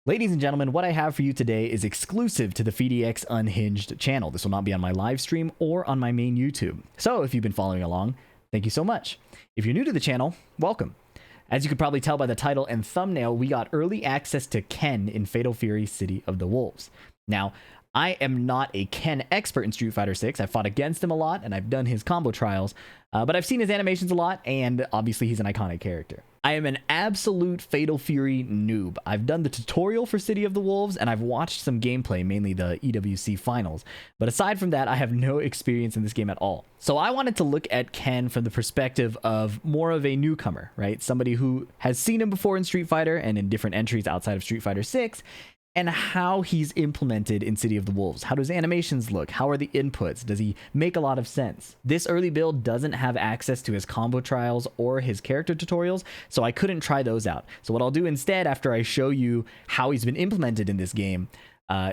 Ladies and gentlemen, what I have for you today is exclusive to the FDX Unhinged channel. This will not be on my live stream or on my main YouTube. So if you've been following along, thank you so much. If you're new to the channel, welcome. As you could probably tell by the title and thumbnail, we got early access to Ken in Fatal Fury City of the Wolves. Now, I am not a Ken expert in Street Fighter 6. I've fought against him a lot and I've done his combo trials, but I've seen his animations a lot and obviously he's an iconic character. I am an absolute Fatal Fury noob. I've done the tutorial for City of the Wolves and I've watched some gameplay, mainly the EWC finals. But aside from that, I have no experience in this game at all. So I wanted to look at Ken from the perspective of more of a newcomer, right? Somebody who has seen him before in Street Fighter and in different entries outside of Street Fighter 6, and how he's implemented in City of the Wolves. How does animations look? How are the inputs? Does he make a lot of sense? This early build doesn't have access to his combo trials or his character tutorials, so I couldn't try those out. So what I'll do instead, after I show you how he's been implemented in this game,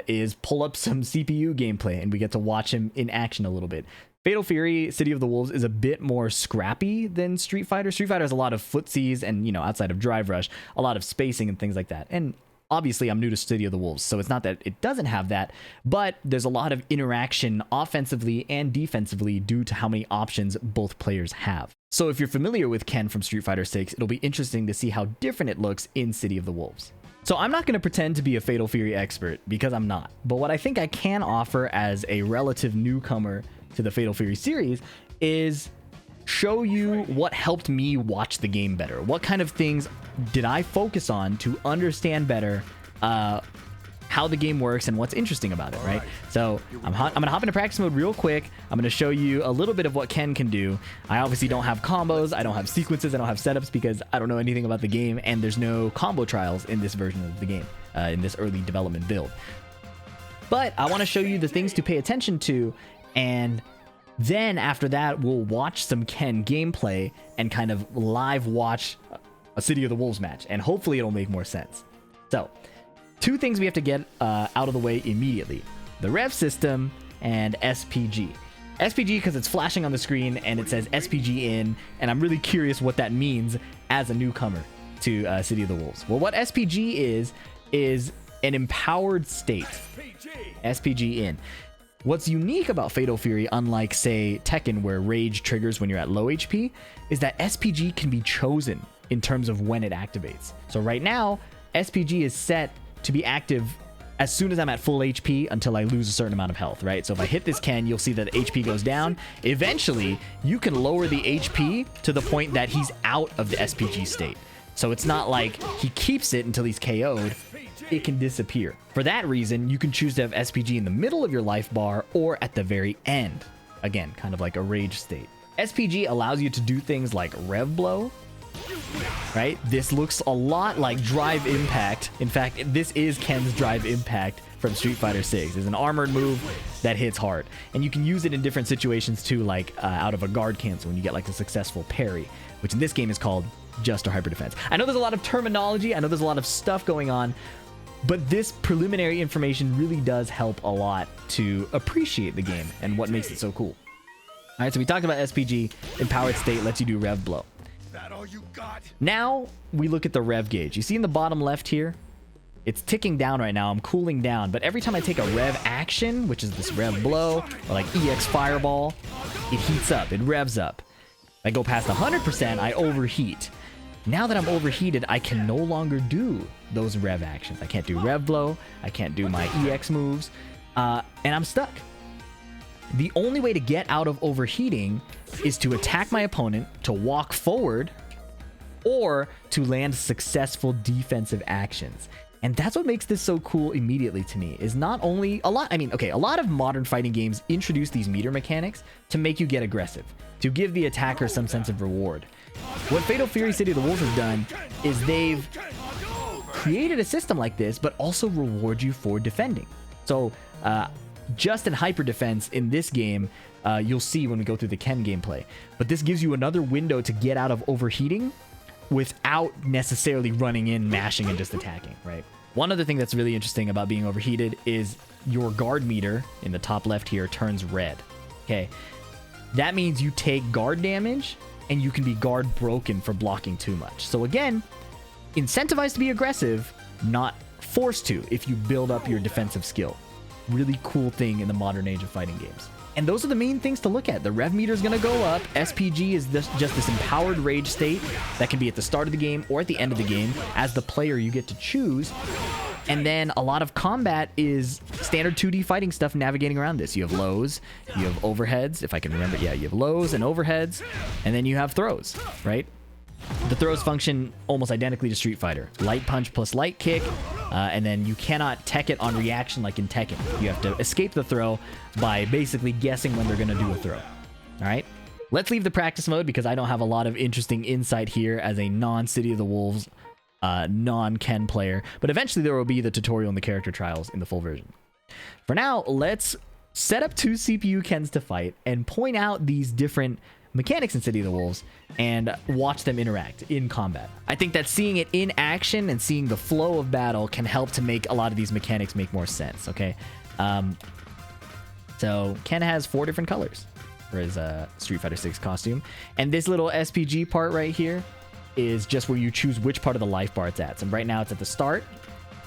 is pull up some CPU gameplay and we get to watch him in action a little bit. Fatal Fury City of the Wolves is a bit more scrappy than Street Fighter. Street Fighter has a lot of footsies and, you know, outside of Drive Rush, a lot of spacing and things like that. And obviously, I'm new to City of the Wolves, so it's not that it doesn't have that, but there's a lot of interaction offensively and defensively due to how many options both players have. So if you're familiar with Ken from Street Fighter 6, it'll be interesting to see how different it looks in City of the Wolves. So I'm not going to pretend to be a Fatal Fury expert, because I'm not, but what I think I can offer as a relative newcomer to the Fatal Fury series is show you what helped me watch the game better. What kind of things did I focus on to understand better how the game works and what's interesting about it, right? So I'm gonna hop into practice mode real quick. I'm gonna show you a little bit of what Ken can do. I obviously don't have combos, I don't have sequences, I don't have setups because I don't know anything about the game, and there's no combo trials in this version of the game, in this early development build. But I want to show you the things to pay attention to, and then after that, we'll watch some Ken gameplay and kind of live watch a City of the Wolves match, and hopefully it'll make more sense. So, two things we have to get out of the way immediately: the REV system and S.P.G. S.P.G. because it's flashing on the screen and it says S.P.G. in, and I'm really curious what that means as a newcomer to City of the Wolves. Well, what S.P.G. is an empowered state. S.P.G. in. What's unique about Fatal Fury, unlike, say, Tekken, where Rage triggers when you're at low HP, is that S.P.G. can be chosen in terms of when it activates. So right now, S.P.G. is set to be active as soon as I'm at full HP until I lose a certain amount of health, right? So if I hit this Ken, you'll see that HP goes down. Eventually, you can lower the HP to the point that he's out of the S.P.G. state. So it's not like he keeps it until he's KO'd. It can disappear. For that reason, you can choose to have S.P.G. in the middle of your life bar or at the very end. Again, kind of like a rage state. S.P.G. allows you to do things like Rev Blow, right? This looks a lot like Drive Impact. In fact, this is Ken's Drive Impact from Street Fighter 6. It's an armored move that hits hard. And you can use it in different situations too, like out of a guard cancel when you get like a successful parry, which in this game is called just or hyper defense. I know there's a lot of terminology. I know there's a lot of stuff going on, but this preliminary information really does help a lot to appreciate the game and what makes it so cool. All right, so we talked about S.P.G. Empowered state lets you do Rev Blow. That all you got? Now we look at the Rev Gauge. You see in the bottom left here, it's ticking down right now. I'm cooling down, but every time I take a Rev action, which is this Rev Blow or like EX Fireball, it heats up, it revs up. If I go past 100%, I overheat. Now that I'm overheated, I can no longer do those Rev actions. I can't do Rev Blow, I can't do my EX moves, and I'm stuck. The only way to get out of overheating is to attack my opponent, to walk forward, or to land successful defensive actions. And that's what makes this so cool immediately to me, is not only a lot of modern fighting games introduce these meter mechanics to make you get aggressive, to give the attacker some sense of reward. What Fatal Fury City of the Wolves has done is they've created a system like this, but also reward you for defending. So just in hyper defense in this game, you'll see when we go through the Ken gameplay, but this gives you another window to get out of overheating without necessarily running in, mashing, and just attacking, right? One other thing that's really interesting about being overheated is your guard meter in the top left here turns red. Okay, that means you take guard damage and you can be guard broken for blocking too much. So again, incentivized to be aggressive, not forced to if you build up your defensive skill. Really cool thing in the modern age of fighting games. And those are the main things to look at. The rev meter is going to go up. S.P.G is just this empowered rage state that can be at the start of the game or at the end of the game. As the player, you get to choose. And then a lot of combat is standard 2D fighting stuff navigating around this. You have lows, you have overheads, if I can remember. Yeah, you have lows and overheads, and then you have throws, right? The throws function almost identically to Street Fighter. Light punch plus light kick, and then you cannot tech it on reaction like in Tekken. You have to escape the throw by basically guessing when they're going to do a throw. All right? Let's leave the practice mode because I don't have a lot of interesting insight here as a non-City of the Wolves, non-Ken player. But eventually there will be the tutorial and the character trials in the full version. For now, let's set up 2 CPU Kens to fight and point out these different mechanics in City of the Wolves and watch them interact in combat. I think that seeing it in action and seeing the flow of battle can help to make a lot of these mechanics make more sense, okay? So Ken has 4 different colors for his Street Fighter 6 costume. And this little S.P.G part right here is just where you choose which part of the life bar it's at. So right now it's at the start,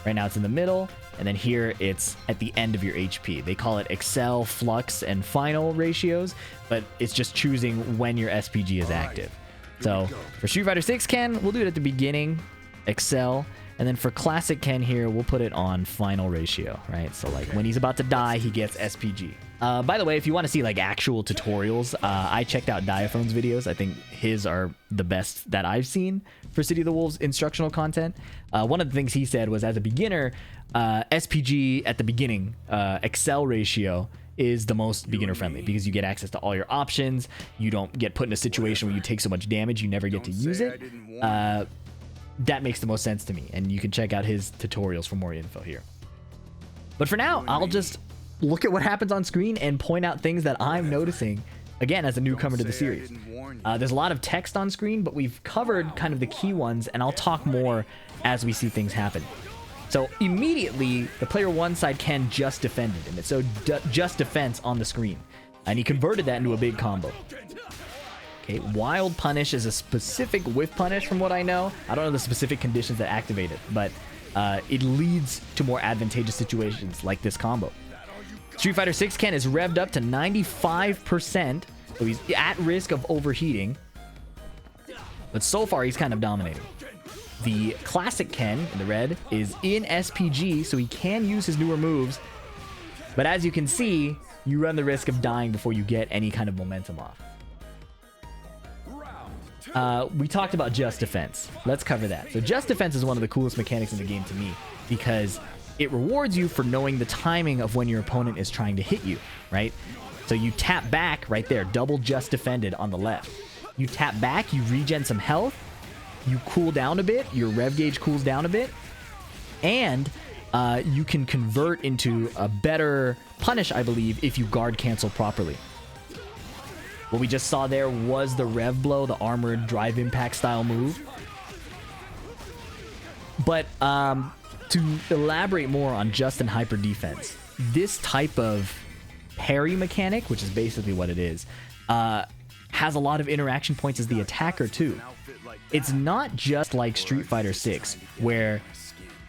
right now it's in the middle, and then here it's at the end of your HP. They call it Excel, Flux, and Final ratios, but it's just choosing when your S.P.G is active. So for Street Fighter 6 Ken, we'll do it at the beginning, Excel, and then for Classic Ken here, we'll put it on Final ratio, right? So like when he's about to die, he gets S.P.G. By the way, if you want to see like actual tutorials, I checked out Diaphone's videos. I think his are the best that I've seen for City of the Wolves instructional content. One of the things he said was, as a beginner, S.P.G at the beginning, Excel ratio is the most beginner friendly because you get access to all your options. You don't get put in a situation where you take so much damage you never get to use it. That makes the most sense to me, and you can check out his tutorials for more info here. But for now, I'll just look at what happens on screen and point out things that I'm noticing, again, as a newcomer to the series. There's a lot of text on screen, but we've covered kind of the key ones, and I'll talk more as we see things happen. So immediately, the player one side Ken just defended, and it's so just defense on the screen. And he converted that into a big combo. Okay, Wild Punish is a specific whiff punish from what I know. I don't know the specific conditions that activate it, but it leads to more advantageous situations like this combo. Street Fighter 6 Ken is revved up to 95%, so he's at risk of overheating. But so far, he's kind of dominating. The Classic Ken, in the red, is in S.P.G, so he can use his newer moves. But as you can see, you run the risk of dying before you get any kind of momentum off. We talked about Just Defense. Let's cover that. So Just Defense is one of the coolest mechanics in the game to me because it rewards you for knowing the timing of when your opponent is trying to hit you, right? So you tap back right there, double Just Defended on the left. You tap back, you regen some health, you cool down a bit, your rev gauge cools down a bit, and you can convert into a better punish, I believe, if you guard cancel properly. What we just saw there was the Rev Blow, the armored drive impact style move. But to elaborate more on Just and Hyper Defense, this type of parry mechanic, which is basically what it is, has a lot of interaction points as the attacker too. It's not just like Street Fighter 6, where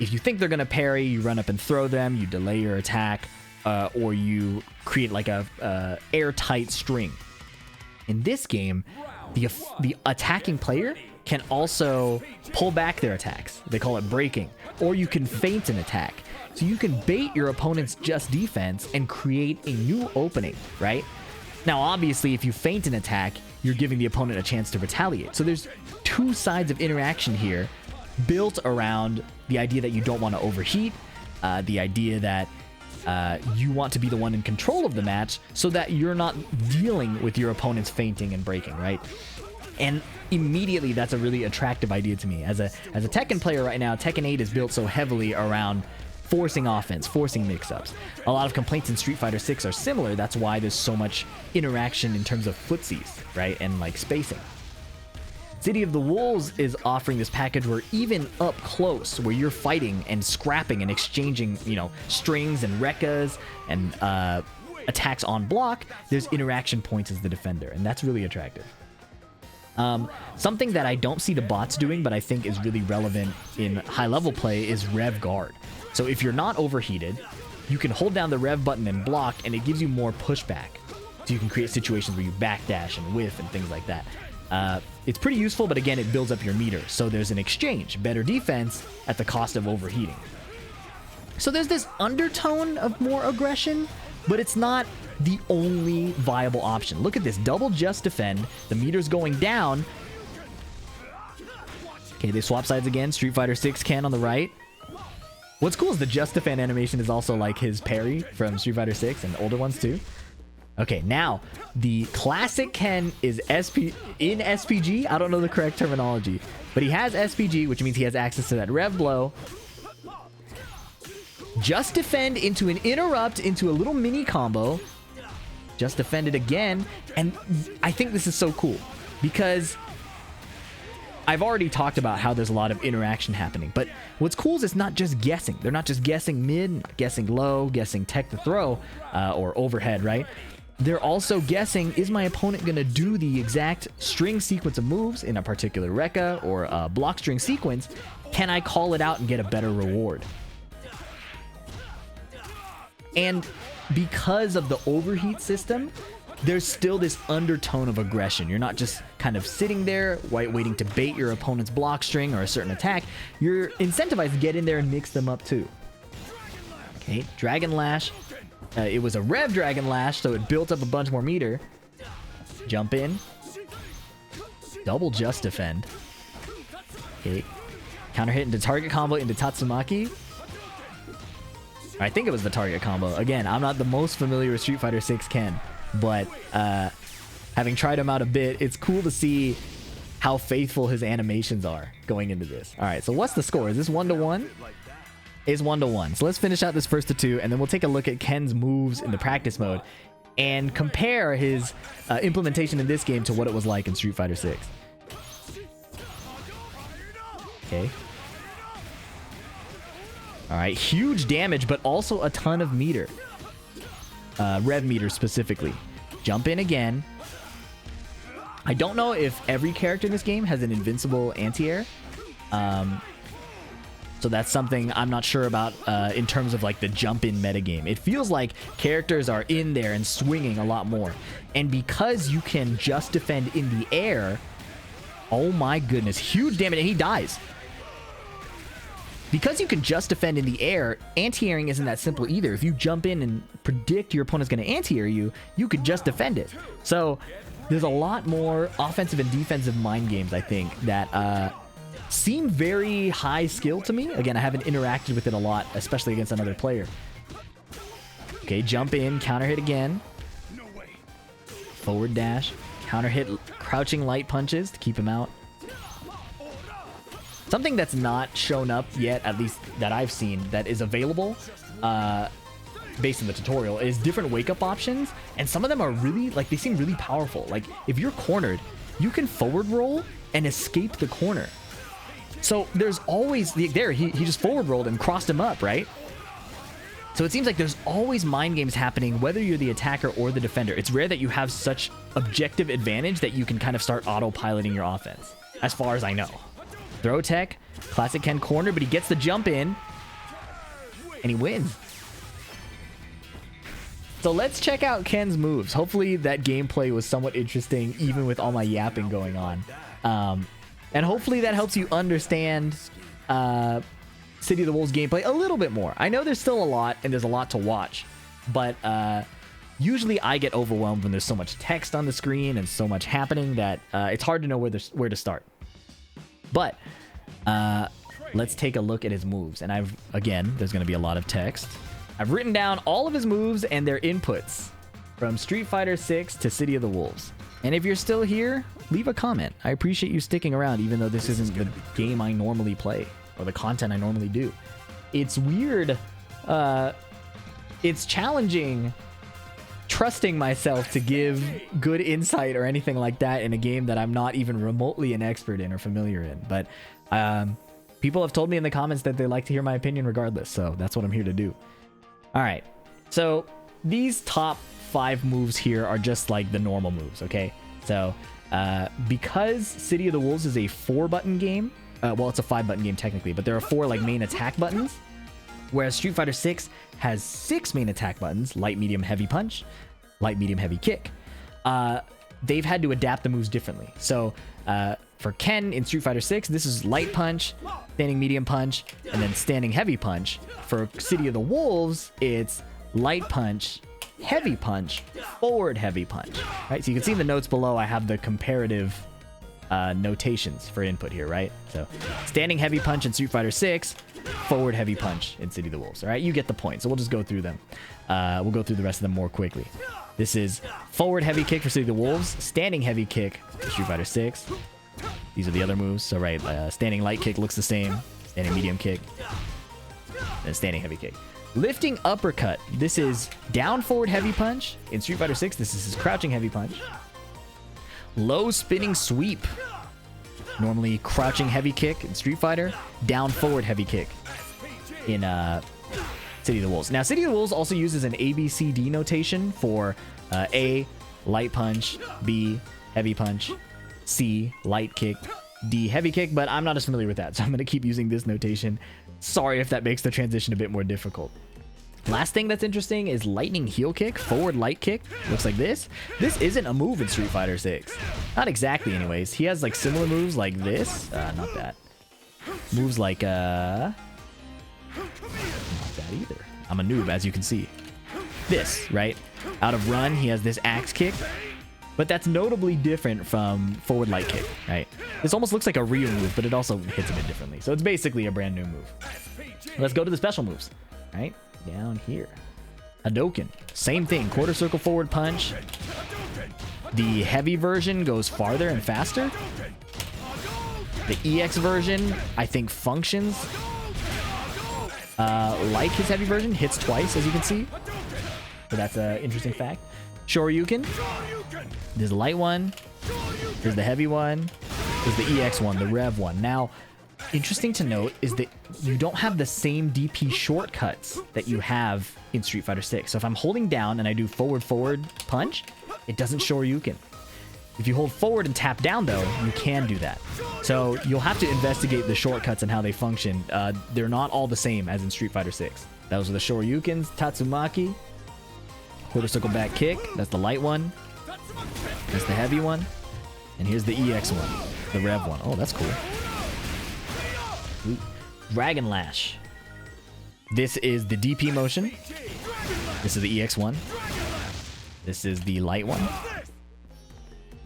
if you think they're going to parry, you run up and throw them, you delay your attack, or you create like a airtight string. In this game, the attacking player can also pull back their attacks. They call it breaking. Or you can feint an attack. So you can bait your opponent's just defense and create a new opening, right? Now, obviously, if you feint an attack, you're giving the opponent a chance to retaliate. So there's 2 sides of interaction here built around the idea that you don't want to overheat, the idea that you want to be the one in control of the match so that you're not dealing with your opponent's feinting and breaking, right? And immediately, that's a really attractive idea to me. As a Tekken player right now, Tekken 8 is built so heavily around forcing offense, forcing mix-ups. A lot of complaints in Street Fighter 6 are similar. That's why there's so much interaction in terms of footsies, right? And like spacing. City of the Wolves is offering this package where even up close, where you're fighting and scrapping and exchanging, you know, strings and rekkas and attacks on block, there's interaction points as the defender, and that's really attractive. Something that I don't see the bots doing, but I think is really relevant in high-level play is REV Guard. So if you're not overheated, you can hold down the rev button and block, and it gives you more pushback. So you can create situations where you backdash and whiff and things like that. It's pretty useful, but again, it builds up your meter. So there's an exchange, better defense at the cost of overheating. So there's this undertone of more aggression, but it's not the only viable option. Look at this, double just defend. The meter's going down. Okay, they swap sides again. Street Fighter 6 Ken on the right. What's cool is the just defend animation is also like his parry from Street Fighter 6 and older ones too. Okay, now the classic Ken is in S.P.G. I don't know the correct terminology, but he has S.P.G, which means he has access to that rev blow. Just defend into an interrupt into a little mini combo. Just defend it again. And I think this is so cool because I've already talked about how there's a lot of interaction happening, but what's cool is it's not just guessing. They're not just guessing mid, guessing low, guessing tech to throw, or overhead, right? They're also guessing, is my opponent going to do the exact string sequence of moves in a particular Rekka or a block string sequence? Can I call it out and get a better reward? And because of the overheat system, there's still this undertone of aggression. You're not just kind of sitting there waiting to bait your opponent's block string or a certain attack. You're incentivized to get in there and mix them up too. Okay, Dragon Lash. It was a Rev Dragon Lash, so it built up a bunch more meter. Jump in. Double just defend. Okay. Counter hit into target combo into Tatsumaki. I think it was the target combo. Again, I'm not the most familiar with Street Fighter 6 Ken, but having tried him out a bit, it's cool to see how faithful his animations are going into this. All right, so what's the score? Is this 1-1? It's 1-1. So let's finish out this first to two, and then we'll take a look at Ken's moves in the practice mode and compare his implementation in this game to what it was like in Street Fighter 6. Okay. All right, huge damage, but also a ton of meter. Rev meter specifically. Jump in again. I don't know if every character in this game has an invincible anti-air. So that's something I'm not sure about in terms of like the jump in metagame. It feels like characters are in there and swinging a lot more. And because you can just defend in the air, oh my goodness, huge damage, and he dies. Because you can just defend in the air, anti-airing isn't that simple either. If you jump in and predict your opponent's going to anti-air you, you could just defend it. So there's a lot more offensive and defensive mind games, I think, that seem very high skill to me. Again, I haven't interacted with it a lot, especially against another player. Okay, jump in, counter hit again. Forward dash, counter hit, crouching light punches to keep him out. Something that's not shown up yet, at least that I've seen, that is available based on the tutorial, is different wake-up options. And some of them are really, like, they seem really powerful. Like, if you're cornered, you can forward roll and escape the corner. So there's always, there, he just forward rolled and crossed him up, right? So it seems like there's always mind games happening, whether you're the attacker or the defender. It's rare that you have such objective advantage that you can kind of start autopiloting your offense, as far as I know. Throw tech, classic Ken corner, but he gets the jump in, and he wins. So let's check out Ken's moves. Hopefully that gameplay was somewhat interesting, even with all my yapping going on. And hopefully that helps you understand City of the Wolves gameplay a little bit more. I know there's still a lot, and there's a lot to watch, but usually I get overwhelmed when there's so much text on the screen and so much happening that it's hard to know where to start. But let's take a look at his moves. And again, there's going to be a lot of text. I've written down all of his moves and their inputs from Street Fighter 6 to City of the Wolves. And if you're still here, leave a comment. I appreciate you sticking around, even though this isn't the game I normally play or the content I normally do. It's weird. It's challenging trusting myself to give good insight or anything like that in a game that I'm not even remotely an expert in or familiar in. But people have told me in the comments that they like to hear my opinion regardless, so that's what I'm here to do. All right, so these top 5 moves here are just like the normal moves, okay? So because City of the Wolves is a 4-button game, well, it's a 5-button game technically, but there are 4 like main attack buttons. Whereas Street Fighter 6 has 6 main attack buttons: light, medium, heavy punch, light, medium, heavy kick. They've had to adapt the moves differently. So for Ken in Street Fighter 6, this is light punch, standing medium punch, and then standing heavy punch. For City of the Wolves, it's light punch, heavy punch, forward heavy punch. Right? So you can see in the notes below, I have the comparative notations for input here, right? So standing heavy punch in Street Fighter 6, forward heavy punch in City of the Wolves. All right, you get the point. So we'll just go through them. We'll go through the rest of them more quickly. This is forward heavy kick for City of the Wolves, standing heavy kick for Street Fighter 6. These are the other moves. So right, standing light kick looks the same, standing medium kick, and standing heavy kick. Lifting uppercut. This is down forward heavy punch in Street Fighter 6. This is his crouching heavy punch. Low spinning sweep. Normally crouching heavy kick in Street Fighter. Down forward heavy kick in City of the Wolves. Now, City of the Wolves also uses an ABCD notation for A, light punch, B, heavy punch, C, light kick, D, heavy kick, but I'm not as familiar with that, so I'm going to keep using this notation. Sorry if that makes the transition a bit more difficult. Last thing that's interesting is lightning heel kick, forward light kick. Looks like this. This isn't a move in Street Fighter 6. Not exactly anyways. He has like similar moves like this. Not that. Moves like, not that either. I'm a noob, as you can see. This, right? Out of run, he has this axe kick. But that's notably different from forward light kick, right? This almost looks like a Ryu move, but it also hits a bit differently. So it's basically a brand new move. Let's go to the special moves, right? Down here. Hadouken. Same thing. Quarter circle forward punch. The heavy version goes farther and faster. The EX version, I think, functions like his heavy version. Hits twice, as you can see. So that's an interesting fact. Shoryuken. There's the light one. There's the heavy one. There's the EX one, the REV one. Now, interesting to note is that you don't have the same DP shortcuts that you have in Street Fighter 6. So if I'm holding down and I do forward punch, it doesn't Shoryuken. If you hold forward and tap down, though, you can do that. So you'll have to investigate the shortcuts and how they function. They're not all the same as in Street Fighter 6. Those are the Shoryukens, Tatsumaki, quarter circle back kick. That's the light one. That's the heavy one. And here's the EX one, the REV one. Oh, that's cool. Ooh. Dragon Lash. This is the DP motion. This is the EX one. This is the light one.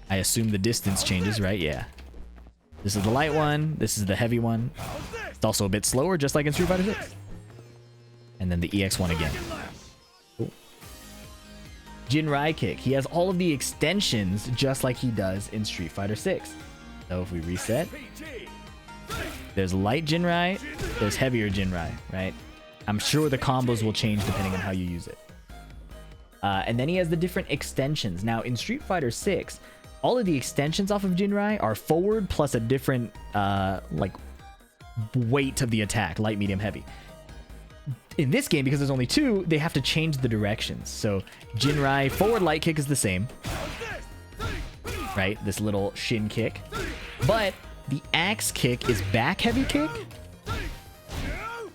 I assume the distance changes, right? Yeah. This is the light one. This is the heavy one. It's also a bit slower, just like in Street Fighter 6. And then the EX one again. Cool. Jinrai kick. He has all of the extensions just like he does in Street Fighter 6. So if we reset, there's light Jinrai, there's heavier Jinrai, right? I'm sure the combos will change depending on how you use it. And then he has the different extensions. Now in Street Fighter 6, all of the extensions off of Jinrai are forward plus a different like weight of the attack, light, medium, heavy. In this game, because there's only two, they have to change the directions. So Jinrai forward light kick is the same, right? This little shin kick. But the axe kick is back heavy kick,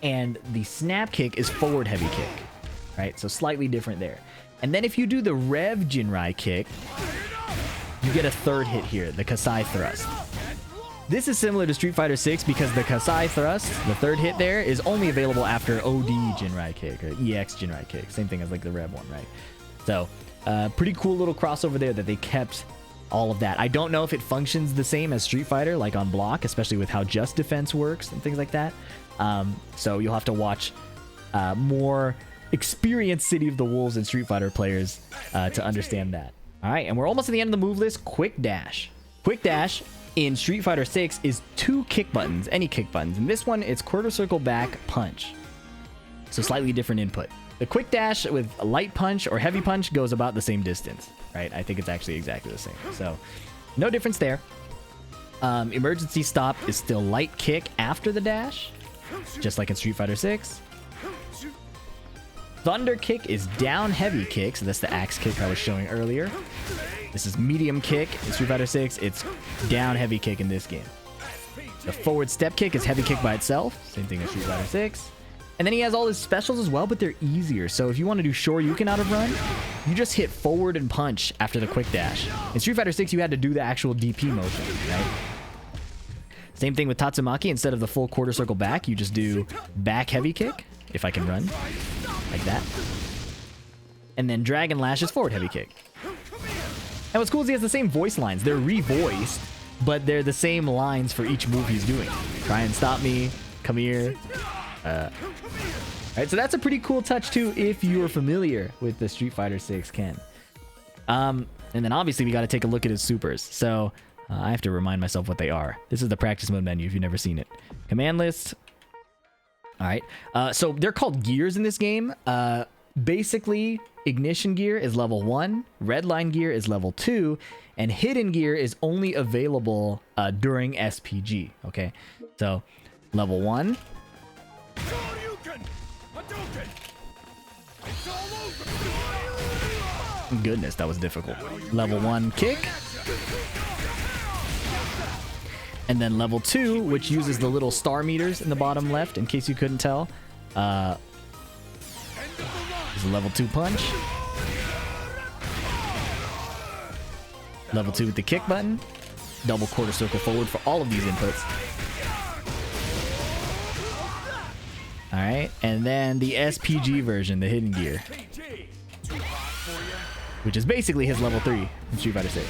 and the snap kick is forward heavy kick, right? So slightly different there. And then if you do the REV Jinrai kick, you get a third hit here, the Kasai thrust. This is similar to Street Fighter 6 because the Kasai thrust, the third hit there, is only available after OD Jinrai kick or EX Jinrai kick. Same thing as like the REV one, right? So pretty cool little crossover there that they kept all of that. I don't know if it functions the same as Street Fighter, like on block, especially with how just defense works and things like that. So you'll have to watch more experienced City of the Wolves and Street Fighter players to understand that. All right, and we're almost at the end of the move list. Quick dash. Quick dash in Street Fighter 6 is 2 kick buttons, any kick buttons. In this one, it's quarter circle back punch. So slightly different input. The quick dash with a light punch or heavy punch goes about the same distance, right? I think it's actually exactly the same. So no difference there. Emergency stop is still light kick after the dash, just like in Street Fighter 6. Thunder kick is down heavy kick, so that's the axe kick I was showing earlier. This is medium kick in Street Fighter 6. It's down heavy kick in this game. The forward step kick is heavy kick by itself. Same thing as Street Fighter 6. And then he has all his specials as well, but they're easier. So if you want to do Shoryuken out of run, you just hit forward and punch after the quick dash. In Street Fighter 6, you had to do the actual DP motion, right? Same thing with Tatsumaki. Instead of the full quarter circle back, you just do back heavy kick, if I can run, like that. And then Dragon Lash is forward heavy kick. And what's cool is he has the same voice lines. They're revoiced, but they're the same lines for each move he's doing. Try and stop me, come here. Alright, so that's a pretty cool touch too if you're familiar with the Street Fighter 6 Ken. And then obviously we got to take a look at his supers. So I have to remind myself what they are. This is the practice mode menu if you've never seen it. Command list. Alright, so they're called gears in this game. Basically, ignition gear is level 1, red line gear is level 2, and hidden gear is only available during S.P.G. Okay, so level 1. Goodness, that was difficult. Level 1 kick. And then level 2, which uses the little star meters in the bottom left, in case you couldn't tell. Is a level 2 punch. Level 2 with the kick button. Double quarter circle forward for all of these inputs. Alright, and then the S.P.G version, the hidden gear, which is basically his level 3 in Street Fighter 6.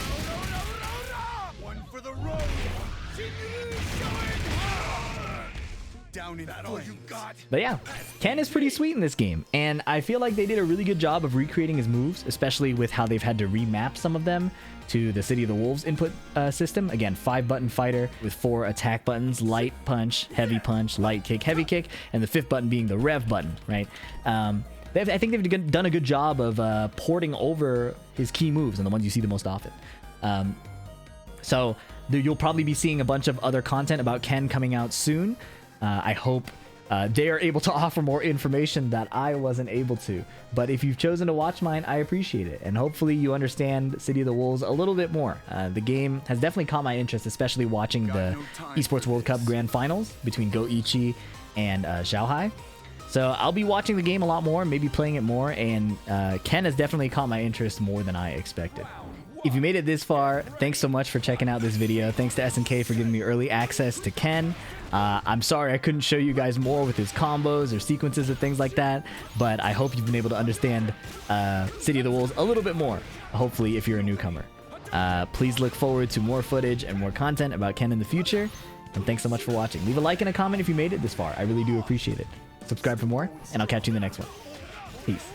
But yeah, Ken is pretty sweet in this game, and I feel like they did a really good job of recreating his moves, especially with how they've had to remap some of them to the City of the Wolves input system. Again, 5-button fighter with 4 attack buttons: light punch, heavy punch, light kick, heavy kick, and the 5th button being the REV button, right? I think they've done a good job of porting over his key moves and the ones you see the most often. So you'll probably be seeing a bunch of other content about Ken coming out soon. I hope they are able to offer more information that I wasn't able to. But if you've chosen to watch mine, I appreciate it. And hopefully you understand City of the Wolves a little bit more. The game has definitely caught my interest, especially watching the Esports World Cup Grand Finals between Goichi and Xiaohai. So I'll be watching the game a lot more, maybe playing it more, and Ken has definitely caught my interest more than I expected. If you made it this far, thanks so much for checking out this video. Thanks to SNK for giving me early access to Ken. I'm sorry I couldn't show you guys more with his combos or sequences or things like that, but I hope you've been able to understand City of the Wolves a little bit more, hopefully, if you're a newcomer. Please look forward to more footage and more content about Ken in the future, and thanks so much for watching. Leave a like and a comment if you made it this far. I really do appreciate it. Subscribe for more, and I'll catch you in the next one. Peace.